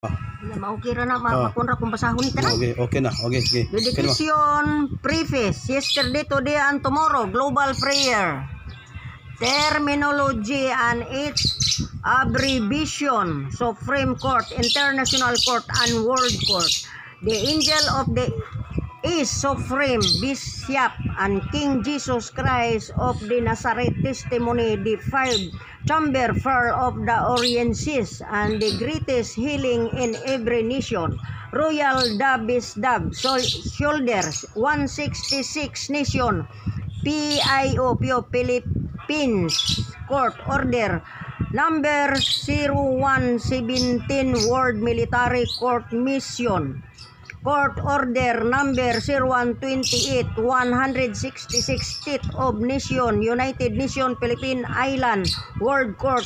Okay ra na mapakunra kung basahon ni tanan. Okay na. Okay. Dedication preface. Yesterday, today, and tomorrow. Global prayer. Terminology and its abbreviation. Supreme Court, International Court, and World Court. The angel of the is Supreme Bishop and King Jesus Christ of the Nazareth Testimony, the five chamber pearl of the Orient Seas, and the greatest healing in every nation. Royal Davis Dab Shoulders 166 Nation PIO Philippines Court Order number 0117 World Military Court Mission Court Order number 0128 166 State of Nation United Nation Philippine Island World Court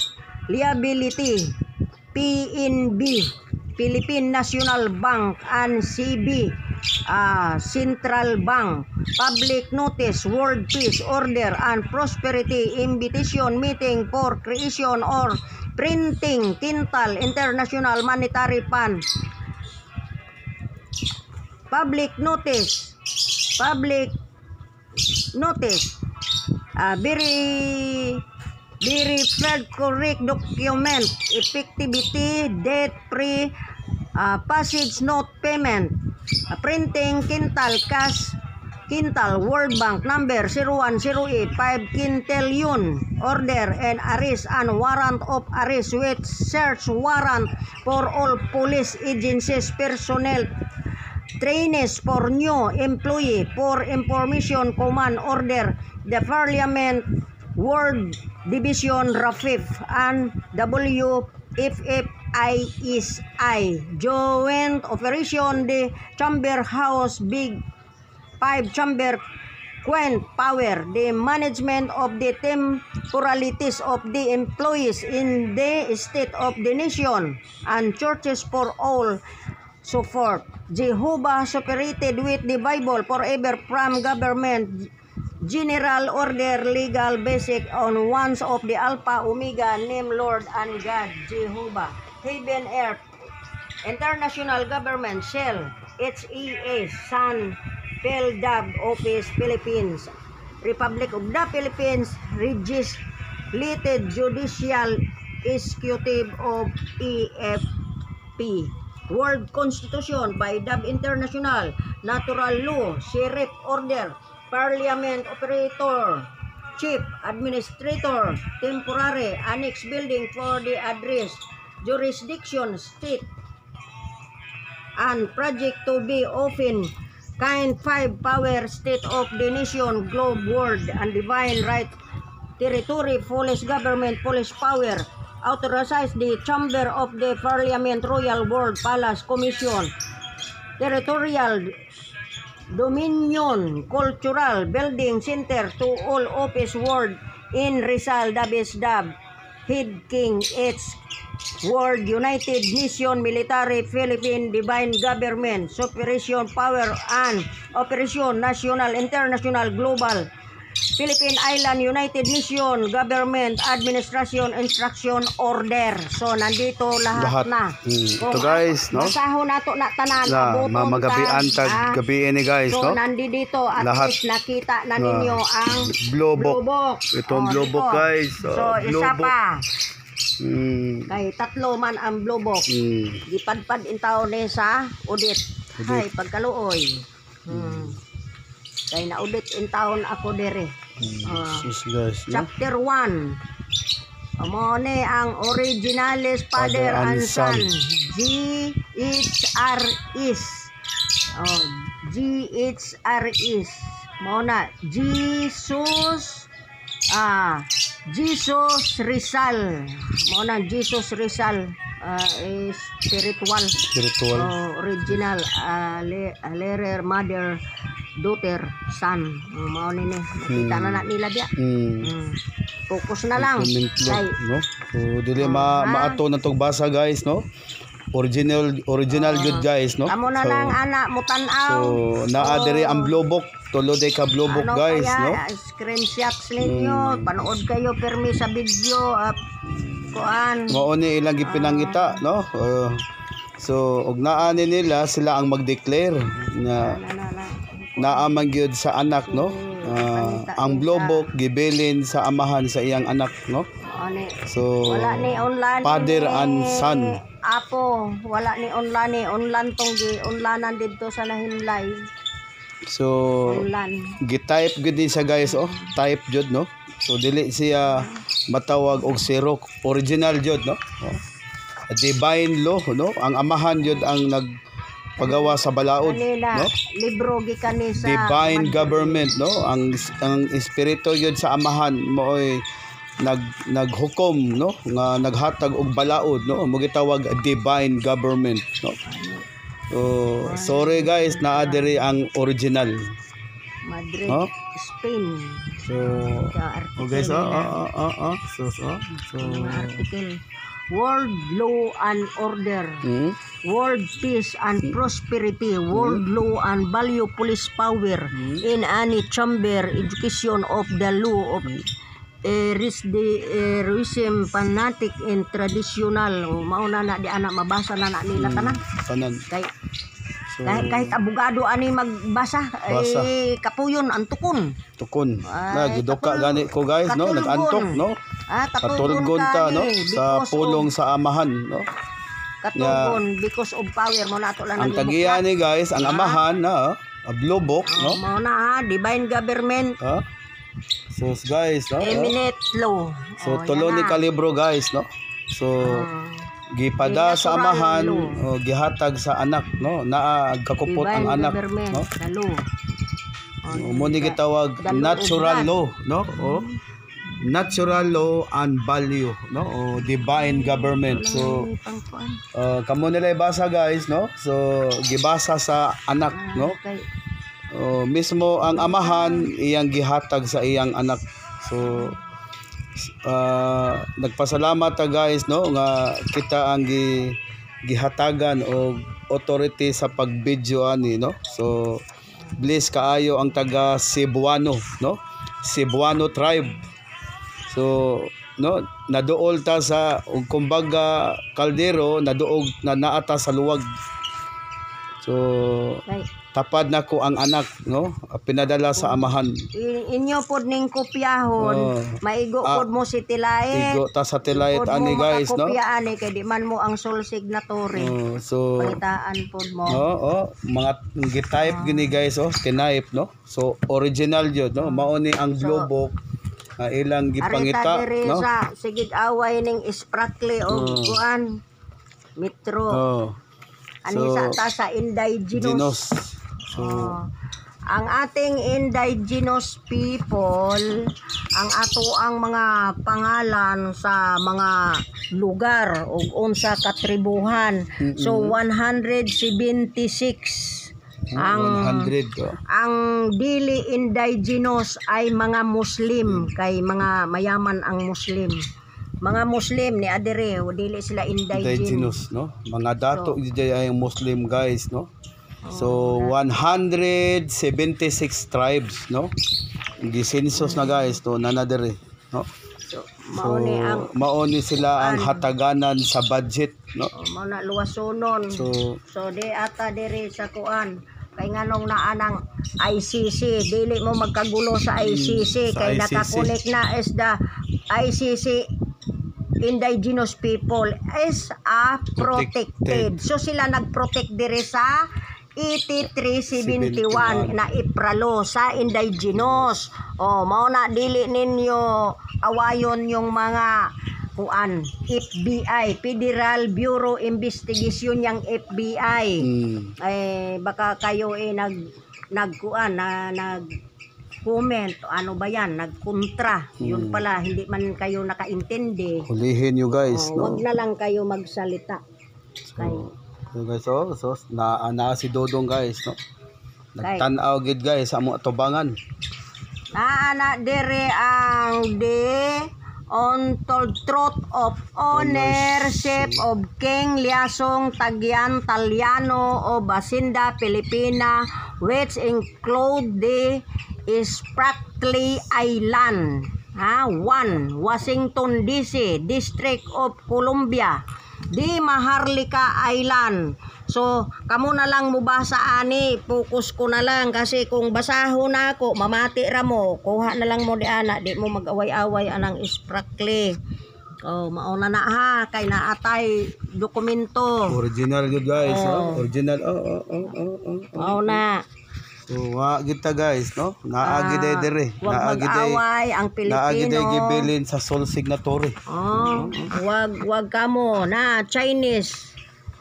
Liability PNB Philippine National Bank and CB Central Bank Public Notice World Peace Order and Prosperity Invitation Meeting for Creation or Printing Quintal International Monetary Fund Public notice verified correct document effectivity date pre passage note payment printing Quintal cash Quintal World Bank number 0108 5 Quintal Yun order and arrest and warrant of arrest with search warrant for all police agencies personnel trainees for new employee for information command order the Parliament World Division RAFIF and WFFISI joint operation the chamber house big 5 chamber Queen power the management of the temporalities of the employees in the state of the nation and churches for all so forth. Jehovah separated with the Bible forever from government general order legal basic on ones of the Alpha Omega name Lord and God Jehovah heaven earth international government shell HEA San Peldab Office Philippines Republic of the Philippines Legislative Judicial Executive of EFP World Constitution by DAB International Natural Law Sheriff Order Parliament Operator Chief Administrator Temporary Annex Building for the Address Jurisdiction State and Project to be often kind 5 Power State of the Nation Globe World and Divine Right Territory Police Government Police Power authorized the Chamber of the Parliament Royal World Palace Commission Territorial Dominion Cultural Building Center to all office world in Rizal Davis Dab Head King H World United Nation Military Philippine Divine Government Operation Power and Operation National International Global Philippine Island United Nation Government Administration Instruction Order. So nandito lahat na. Ito guys, no? Basahon nato na tanan magabian tag gabi ni guys, so, no? nandito at lahat least nakita na ninyo ang blobok. Itong blobok guys. So isa blobok. pa. Kay tatlo man ang blobok. Gipadpad in taon ni sa audit. Hay pagkaluoy. Kay na-audit in taon ako dire. Guys, no? Chapter 1. Amo ni ang Originales Father and Son. GHR is. GHR is. Mo na Jesus Jesus Rizal. Mo na Jesus Rizal. Spiritual. Original Lerer Mother daughter son mao ni nakita na nila dia focus na lang no so dili maato na tong basa guys, no? Original good guys, no? Amo na lang ana mo tan-aw so naa diri ang blobok tulo day ka blobok guys, no? Screenshots ninyo panood kayo permi sa video kuan mao ni ilang gipinangita, no? So og naani nila sila ang mag-declare na naaman gyud sa anak, no. Ang blobok gibilin sa amahan sa iyang anak, no. So wala ni online father and son. Apo, wala ni online tong gi onlanan didto sa nahinlay. So Online. gi-type gud din siya guys, oh. Type jud, no. So dili siya matawag og Xerox, original jud, no. Oh. Divine law, no. Ang amahan jud ang nagpagawa sa balaod, Kanila, no. libro gikan ni sa Divine Madrid. government, no. Ang espiritu jud sa amahan mo'y naghukom, no, nga naghatag og balaod, no, mo gitawag divine government, no. So sorry guys, naa diri ang original, Madrid, no. Spain. So Okay, guys, so article. World law and order. World peace and prosperity, world law and value police power in any chamber, education of the law of reason fanatic and traditional. Mauna na di anak mabasa na nila tanan. Kay So, kahit abogado ani magbasa, Basa. kapuyon ang tukon. tukon. Ay, Giduka gani ko guys, no, katulgon. nagantok, no. Katulgon ta, no, sa pulong sa amahan, no. Katulgon because of power mo nato lang Ang tagiya ni guys, ang amahan na blobok, no. Mao na divine government, So guys, no. eminent law. So yan tulo ni na. kalibro guys, no. So gipada sa natural amahan, law. gihatag sa anak, no. Naa kakupot ang Divine anak, government, no. the law. Mo ni gitawag The law of natural God. law, no. Natural law and value, no. Divine government. So kamo nila ibasa guys, no. So gibasa sa anak, no. Okay. Mismo ang amahan iyang gihatag sa iyang anak. So nagpasalamat ta guys, no, nga kita ang gihatagan og authority sa pagbidyo ani, no. So bless kaayo ang taga Cebuano, no. Cebuano tribe. So no, naduol ta sa kumbaga kaldero, naduog na naata sa luwag. So tapad na ko ang anak, no, pinadala sa amahan. Inyo pod ning kopyahon, maigo pod mo si Tilaet. Igo ta sa Tilaet ani guys, no. Kopya ani kay di man mo ang sole signatory. So Pangitaan pod mo. mga gi-type gini guys, kinipe, no. So original jud, no, mao ni ang blobok ilang gipangita, Arita diri no. sa sigig away ning Sprakle o kuan Metro. Ani sa indigenous. So ang ating indigenous people, ang ato ang mga pangalan sa mga lugar o unsa katribuhan. So 176 ang 100 ang dili indigenous ay mga Muslim, kay mga mayaman ang Muslim. Mga Muslim ni adire dili sila indigenous. no. Mga dato ay Muslim guys, no. So 176 tribes, no. Gisensus na guys, no, nanadere, no. So So maoni sila ang hataganan sa budget, no. mao na luwasonon. So di ata diri sa kuan kay nganong naa ng ICC, dili mo magkagulo sa ICC sa kay ICC. nakakonek na is the ICC indigenous people is a protected. So sila nagprotect diri sa 8371 na ipralo sa indigenous. Mao na dili ninyo awayon yung mga kuan FBI, Federal Bureau Investigation yang FBI. Baka kayo nagkuan na nag-comment ano ba yan, nagkontra. Yun pala hindi man kayo nakaintindi. Hulihin nyo guys, no. Wag na lang kayo magsalita. So guys, so na si Dodong guys, no. Nagtanaw gid guys sa among atubangan. Naana dire ang untold truth of ownership of King Liasong Tagyan Taliano of Hacienda Filipina, which include the Spratly Island, 1 Washington DC, District of Columbia, di Maharlika Island. So, kamo na lang mubasa ani, focus ko na lang kasi kung basahon na ako, mamati ra mo, kuha na lang mo di ana, di mo mag-away-away anang isprakli. Oh, mauna na ha, kay naatay dokumento. Original good guys, Oh. Original. Mauna. So, wa kita guys, no? Naagi day dire. Wag mag-away ang Naagi day Pilipino. gibilin sa sole signatory. Oh, wag kamo na Chinese.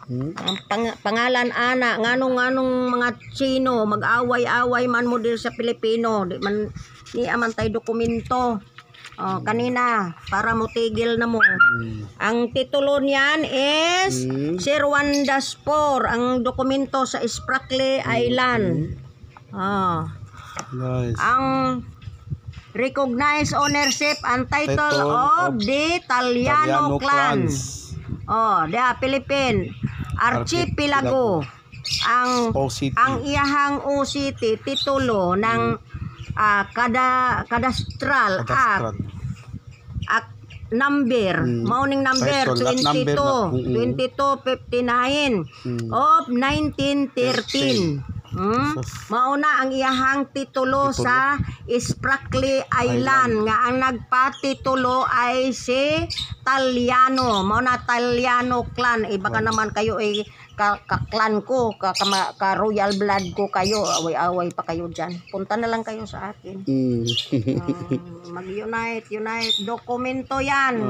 Ang pangalan ana nganong mga Chino mag-away-away man mo diri sa Pilipino, di man ni amantay dokumento. Oh, kanina para mo tigil na mo. Ang titulo niyan is Sir Juan Daspor, ang dokumento sa Spratly Island. Ah. Guys. Ang recognized ownership and title Title of of the Taliano clan. Oh, the Philippine Archipelago. Ang OCT. iyahang OCT titulo ng kadastral Cadastral. act number morning number Title, lot number 2259 of 1913. Mauna ang iyahang titulo sa Spratly Island nga ang nagpatitulo ay si Taliano. Mauna Taliano clan. Iba ka naman kayo ay ka-clan ko, ka-royal blood ko kayo. Away-away pa kayo dyan. Punta na lang kayo sa akin. Mag-unite, dokumento yan.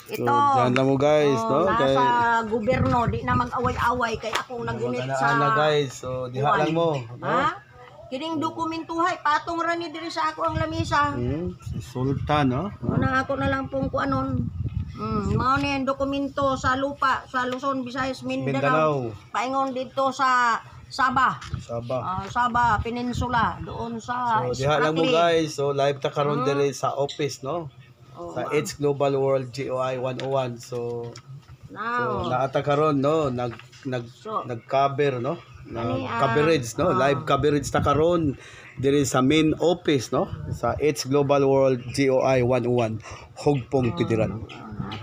Ito, So, dyan lang mo guys, no? nasa gobyerno, di na mag-away-away kay akong nagunit sa na guys. So, diha lang mo. No? ha? Kining dokumentuhay, patong ra ni diri sa ako ang lamisa. Si Sultan, no? Na ako na lang pong kuanon. Mao ni ang dokumento sa lupa sa Luzon, Visayas, Mindanao. Paingon dito sa Sabah. Sabah Peninsula doon sa So, diha lang mo Spratly. guys. So, live ta karon diri sa office, no? Sa It's Global World GOI 101. So Now, naata karon, no? So, Nag-cover, no? Coverage, no? Live coverage ta karon diri sa main office, no? Sa It's Global World GOI 101 Hugpong Pidiran.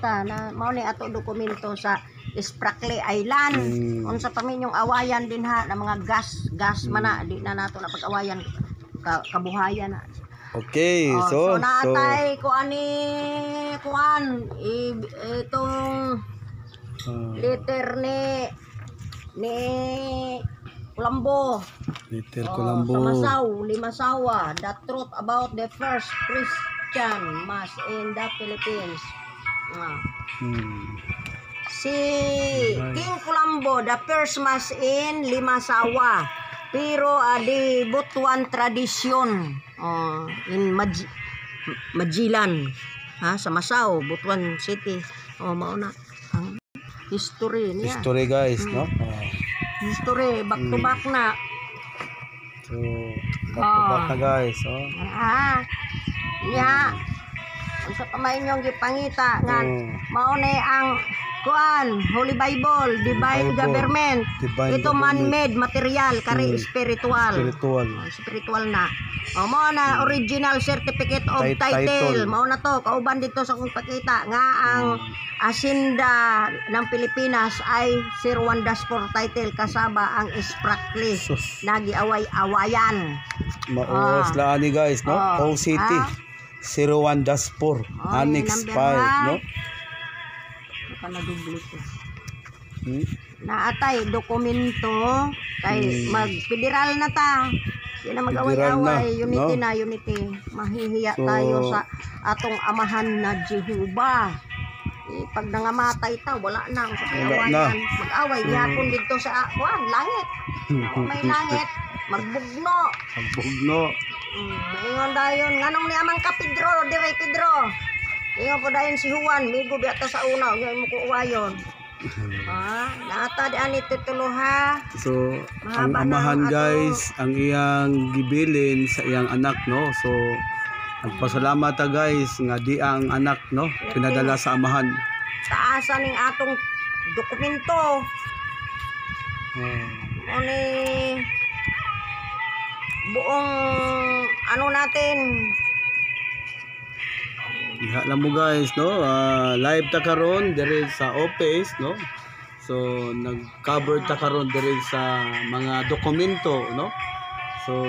na mao ni ato dokumento sa Spratly Island. Unsa pa min yung awayan din ha ng mga gas mana di na nato na pag-awayan kabuhayan na. Okay, So naatay ko ani kuan itong letter ni Colombo. Liter Sa Colombo. Limasawa, the truth about the first Christian mass in the Philippines. Si King Colombo, the first mass in Limasawa. Pero di Butuan tradisyon in Majilan, sa Masao, Butuan City. Mao na ang history niya. History guys, no? History, back to back na. So, back to back na guys, Unsa pa may inyong gipangita nga mao ni ang kuan Holy Bible, Divine Government. Ito man-made material kare spiritual na. Mao na original certificate of title. Mao na to kauban dito sa kong pakita nga ang asinda ng Pilipinas ay Sir Juan Daspor title kasaba ang Spratly. Nagiaway-awayan. Maos la ani guys, no? OCT 01 Daspor Annex 5, no? Nadublito. Naatay dokumento kay mag-federal na ta. Di na mag-away-away, unity no? Unity. Mahihiya tayo sa atong amahan na Jehovah. Pag nangamatay ta, wala na sa awayan. Mag-away gihapon dito sa langit. May langit, magbugno. Ingon dayon nganong ni amang ka Pedro, dire Pedro. Ingon po dayon si Juan, migo biata sa una, nga mo ko uwayon. Naata di ani titulo ha. So, Mahaba ang amahan na ang guys, ang iyang gibilin sa iyang anak, no? So, nagpasalamat ta guys nga di ang anak, no? Pinadala sa amahan. Taasan ning atong dokumento. Oni buong natin Diha lang mo guys, no? Live ta karon diri sa office, no? So nag-cover ta karon diri sa mga dokumento, no? So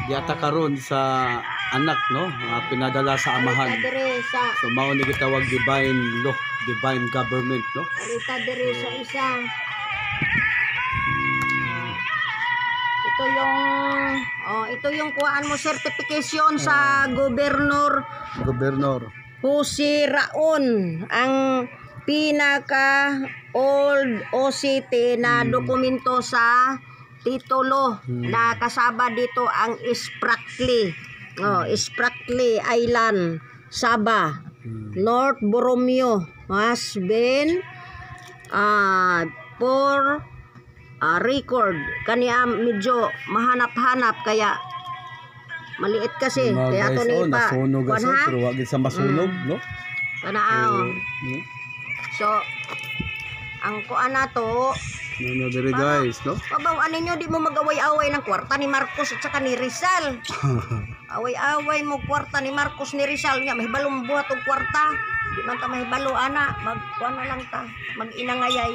diha ta karon sa anak, no? Pinadala sa amahan. Dire sa So mao ni gitawag divine law, divine government, no? arita dire sa isa. Ito yung kuhaan mo certification sa gobernador Jose Raon, ang pinaka old OCT na dokumento sa titulo na kasaba dito ang Spratly Island, Sabah, North Borromeo has been for record. Kaniya medyo mahanap-hanap kaya maliit kasi kaya to ni pa nasunog kasi pero wag sa masunog, no? Kanaaw. So ang kuan nato No, diri guys, no? pabawan ninyo di mo mag-away-away ng kwarta ni Marcos at saka ni Rizal. Away-away mo kwarta ni Marcos ni Rizal nga mahibalong buhat og kwarta. Di man ta mahibalo ana, magkuan na lang ta, mag-inangayay.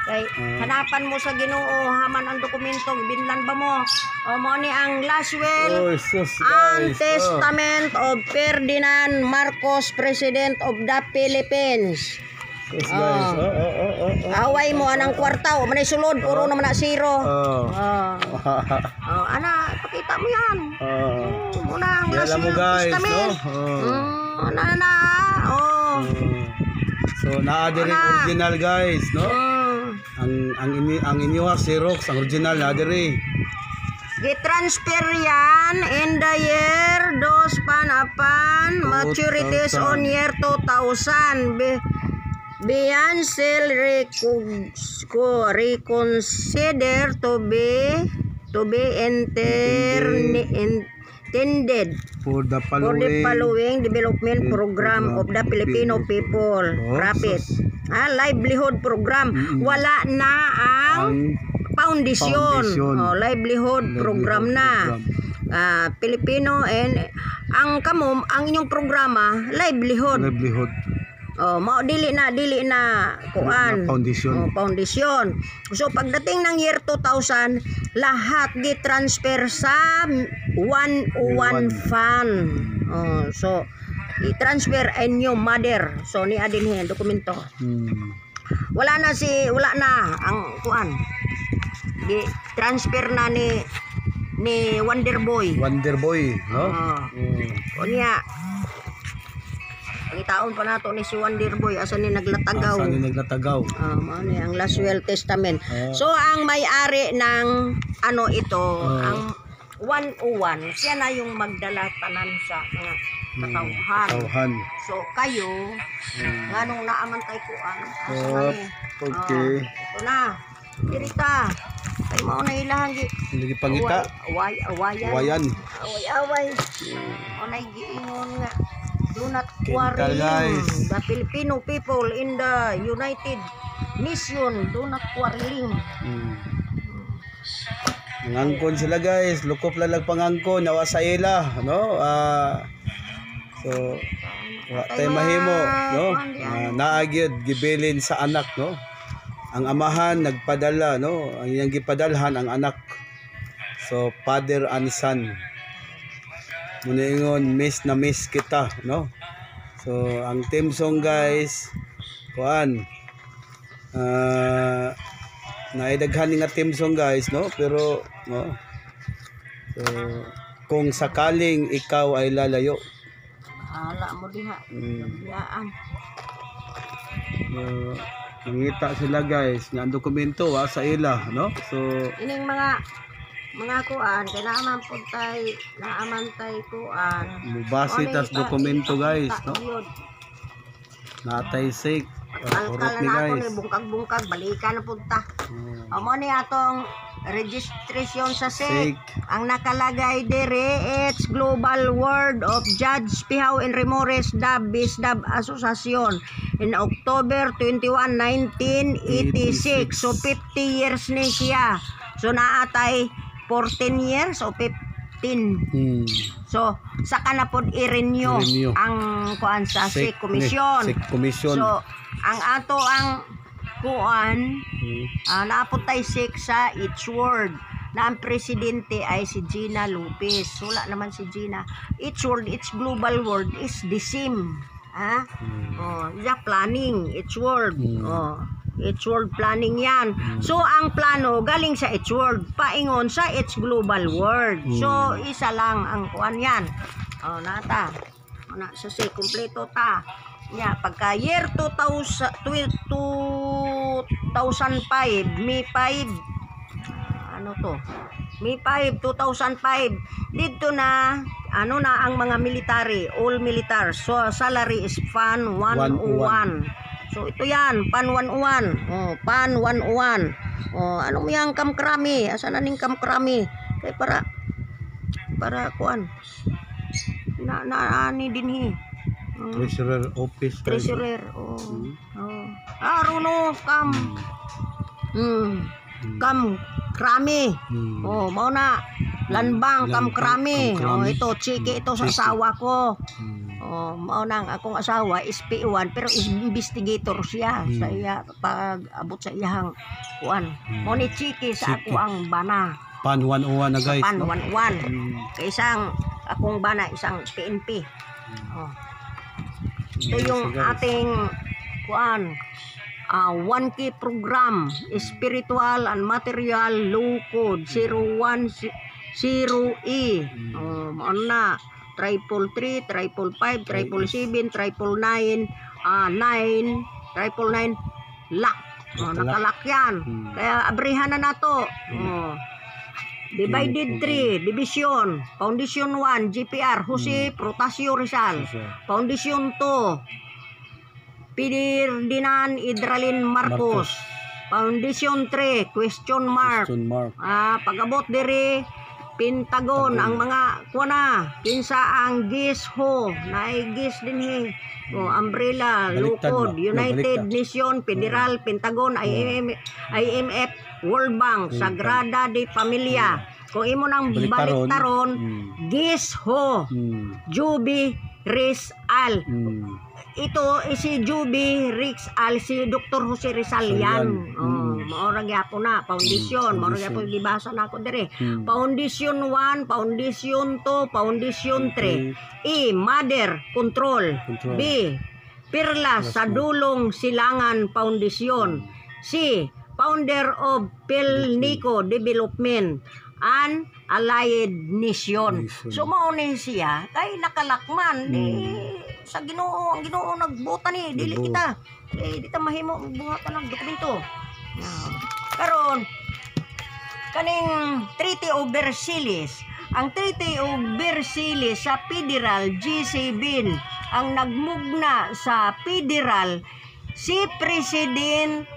Kay hanapan mo sa Ginoo haman ang dokumento, binlan ba mo? O mo ni ang last will and testament of Ferdinand Marcos, President of the Philippines. Yes guys. Away mo anang kwarta o manay sulod puro naman na zero. Ana, pakita mo yan. Muna ang last will testament. So naa diri original guys, no? Ang inyo Xerox, ang original na diri. Gitransfer yan in the year dos panapan maturities on year 2000. Beyond sale reconsider to be intended for the following development program of the Filipino people. Rapid livelihood program. Wala na ang foundation. Livelihood program na. Filipino and ang inyong programa livelihood. Mao dili na kuan foundation. So pagdating ng year 2000 lahat gi-transfer sa 101 fund. So i-transfer inyo mother. So ni adin hin dokumento. Wala na ang kuan. Gi-transfer na ni Wonder Boy, no? Unya taon pa nato ni si Wonder Boy asa ni naglatagaw. Mao ni ang last will testament. So ang may-ari ng ito ang 101 siya na yung magdala tanan sa mga katawhan. So kayo nganong naamantay ko okay. Ito na. Dirita. Kay mao na ilahan lagi pangita. Awayan. Away. Onay giingon nga do not quarrel the Filipino people in the United Nation. Do not quarreling. Ngangkon sila guys, lukop lang pangangkon nawa sa ila, no? So wa tay mahimo, no? Naagyod gibilin sa anak, no? Ang amahan nagpadala, no? Ang iyang gipadalhan ang anak. So father and son. Muningon miss na miss kita, no? So ang team song guys, kuan naidaghan nga team song guys, no? Pero no. So kung sakaling ikaw ay lalayo, ala mo diha. Yaan. Mangita sila guys nga ang dokumento sa ila, no? So ining mga kuan kay naamantay kuan mubasi tas dokumento guys, no? Natay sake kalkal na ako ni bungkag balikan na punta. Amo ni atong registration sa SEC. Ang nakalagay dire it's Global World of Judge Pihaw and Remores Bisdab Association in October 21, 1986. So 50 years ni siya. So naatay 14 years o 15. So saka na pod i-renew I-renew. ang kuan sa SEC, commission. SEC commission. So ang ato ang kuan naapotay SEC sa each word na ang presidente ay si Gina Lopez. Wala naman si Gina. Each word, each global word is the same. Planning, each word. Each word planning yan. So ang plano galing sa each word paingon sa each global word. So isa lang ang kuan yan. Nata. Sa say kompleto ta. Pagka year 2005, May 5, May 5, 2005, dito na ang mga military, all military. So salary is PAN 101. So ito yan, PAN 101. PAN 101. Ano mo yan, kamkrami? Asan na ning kamkrami? Kaya para kuan. Ani dinhi. Treasurer office. Treasurer. Runo kam krami. Mao na lanbang kam krami. Ito chiki ito sa asawa ko. Mao nang akong asawa is P1 pero is investigator siya sa iya pag abot sa iyang kuan. Mao ni chiki sa ako ang bana. PAN 101 na guys. PAN 101. Kay isang akong bana isang PNP. Ito yung ating kuan 1K program, spiritual and material law code 010E. Ano na 333, 555, 777, 999, 999 lock. Nakalak yan. Kaya abrihan na nato. Divided 3, division. Foundation 1, GPR, Jose Protasio Rizal. Foundation 2, Ferdinand Idralin Marcos. Foundation 3, question mark. Pag-abot diri Pentagon ang mga kuana kinsa ang GIS ho naay GIS dinhi umbrella lukod United Nation Federal Pentagon IMF World Bank Sagrada de Familia kung imo nang baliktaron GIS ho Juby Rizal ito si Juby Rizal si Dr. Jose Rizal yan maorang yapon na foundation maorang yapon gibasa na ako dire foundation 1 foundation 2 foundation 3 mother control B Pirla sa Dulong Silangan Foundation C founder of Pelnico Development and Allied Nation. So mao ni siya kay nakalakman sa Ginoo, ang Ginoo nagbuta ni dili kita. Di ta mahimo buhat ng dokumento. Karon kaning Treaty of Versailles, ang Treaty of Versailles sa Federal G7 ang nagmugna sa Federal si President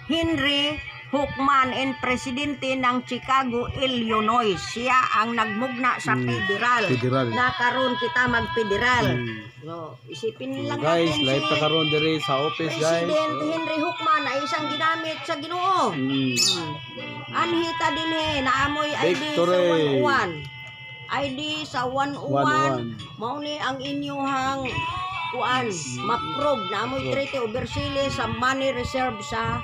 Henry Hookman and presidente ng Chicago, Illinois. Siya ang nagmugna sa federal. Na karon kita mag-federal. So, isipin lang guys, natin live ta karon diri sa office guys. President Henry Hookman ay isang ginamit sa Ginoo. Anhita din naamoy ID sa 101. ID sa 101. Mao ni ang inyuhang kuan, ma-prove na amoy Treaty of Versailles sa money reserve sa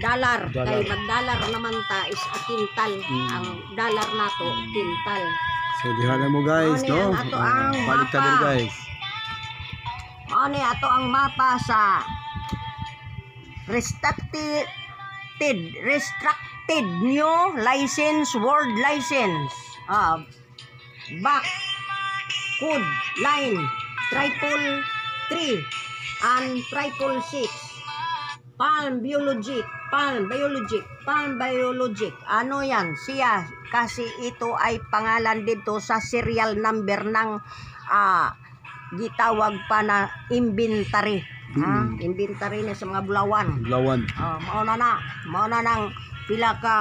dollar. Kay mag-dollar naman ta is a quintal. Ang dollar nato quintal. So diha na mo guys, no? Ato ang balik ta mapa. din guys. Ano ato ang mapa sa restricted new license world license. Back code line 333 and 666. Palm biologic. Ano yan? Siya kasi ito ay pangalan dito sa serial number ng gitawag pa na inventory. Inventory na sa mga bulawan. Mauna nang pila ka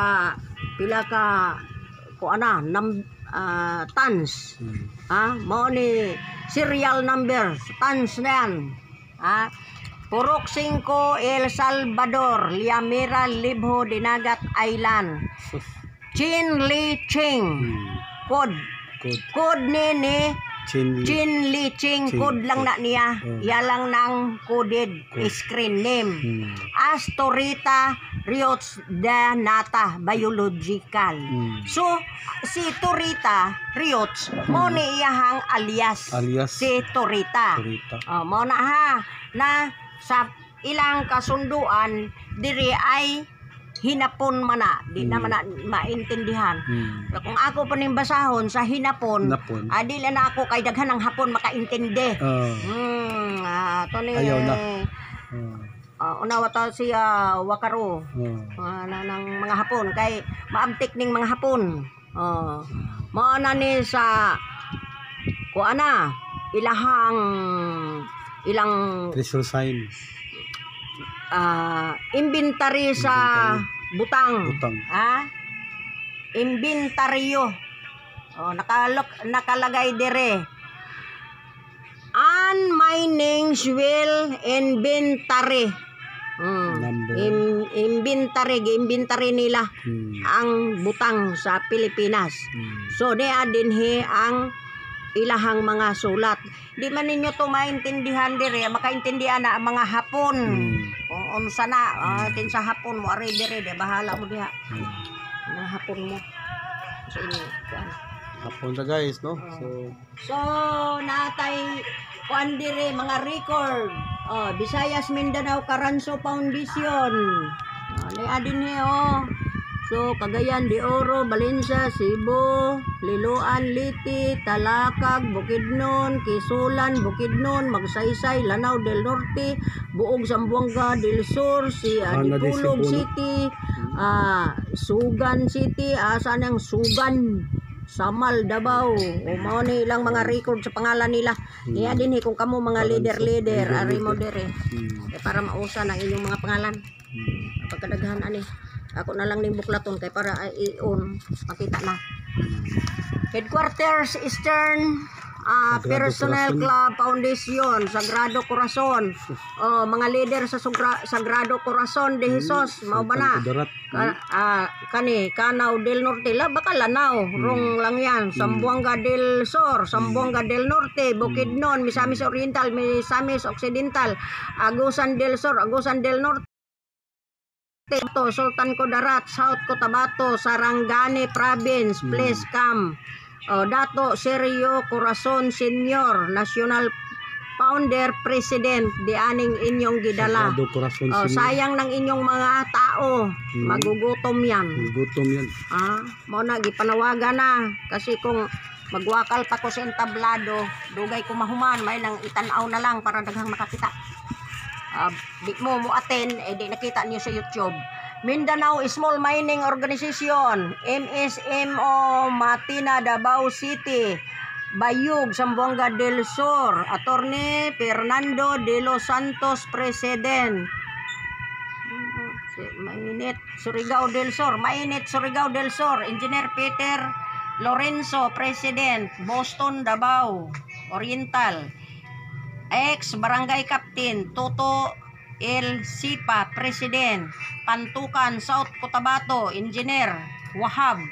tons. Mao ni serial number tons na yan. Purok 5 El Salvador, Liamera, Libho, Dinagat Island. Chin Li Ching. Code Code ni Chin. Chin Li Ching, code lang na niya. Iya lang ng coded screen name. Astorita Riots de Nata Biological. So, si Torita Riots, mo ni iyahang alias. Si Torita. Mo na ha, na sa ilang kasunduan, diri ay hinapon mana, di na mana maintindihan. Kung ako pa ning basahon sa hinapon, di lang ako kay daghan ng hapon makaintindi. To ni ayaw na. Unawa ta siya Wakaro ng mga hapon kay maabtik ning mga hapon. Mao na ni sa kuana ilang treasure sign. Inventory sa butang. Inventaryo. Nakalagay dire. Unminings will inventory. Inventory nila ang butang sa Pilipinas. So, dinhi ang ilahang mga sulat. Di man ninyo to maintindihan dire, makaintindihan na ang mga hapon. Kung unsa na, tin sa hapon mo, ari dire, bahala mo diha. Mga hapon mo. So, hapon ra guys, no? So natay kuan dire mga record. Visayas Mindanao Caranso Foundation. Adin he So, Cagayan de Oro, Valencia, Cebu, Liloan, Liti, Talakag, Bukidnon, Quisulan, Bukidnon, Magsaysay, Lanao del Norte, Buog, Zamboanga del Sur, si Dipulog City, Sugan City, saan ang Sugan, Samal, Davao. Mao ni ilang mga record sa pangalan nila. Niya din kung kamo mga leader, ari mo dire. Para mausa ang inyong mga pangalan. Pagkadaghan ani. Ako na lang ning buklaton kay para i-on makita na. Headquarters Eastern Personnel Club Foundation, Sagrado Corazon. Mga leader sa Sagrado Corazon de Jesus, mao ba na? Kani Canao del Norte, baka Lanao, wrong lang yan. Zamboanga del Sur, Zamboanga del Norte, Bukidnon, Misamis Oriental, Misamis Occidental, Agusan del Sur, Agusan del Norte, Sultan Kudarat, South Cotabato, Sarangani Province, please come. Dato Sergio Corazon Senior, National Founder, President, di aning inyong gidala. Sayang ng inyong mga tao, magugutom yan. Mo na, gipanawagan na. Kasi kung magwakal pa ko sa entablado, dugay ko mahuman, may nang itanaw na lang para daghang makakita. Di mo attend, di nakita niyo sa YouTube. Mindanao Small Mining Organization, MSMO Matina, Davao City, Bayug, Zamboanga del Sur, Attorney Fernando de los Santos, President. Mainit, Surigao del Sur, Engineer Peter Lorenzo, President, Boston, Davao Oriental. Ex-Barangay Captain Toto El Sipa, President, Pantukan, South Cotabato, Engineer Wahab,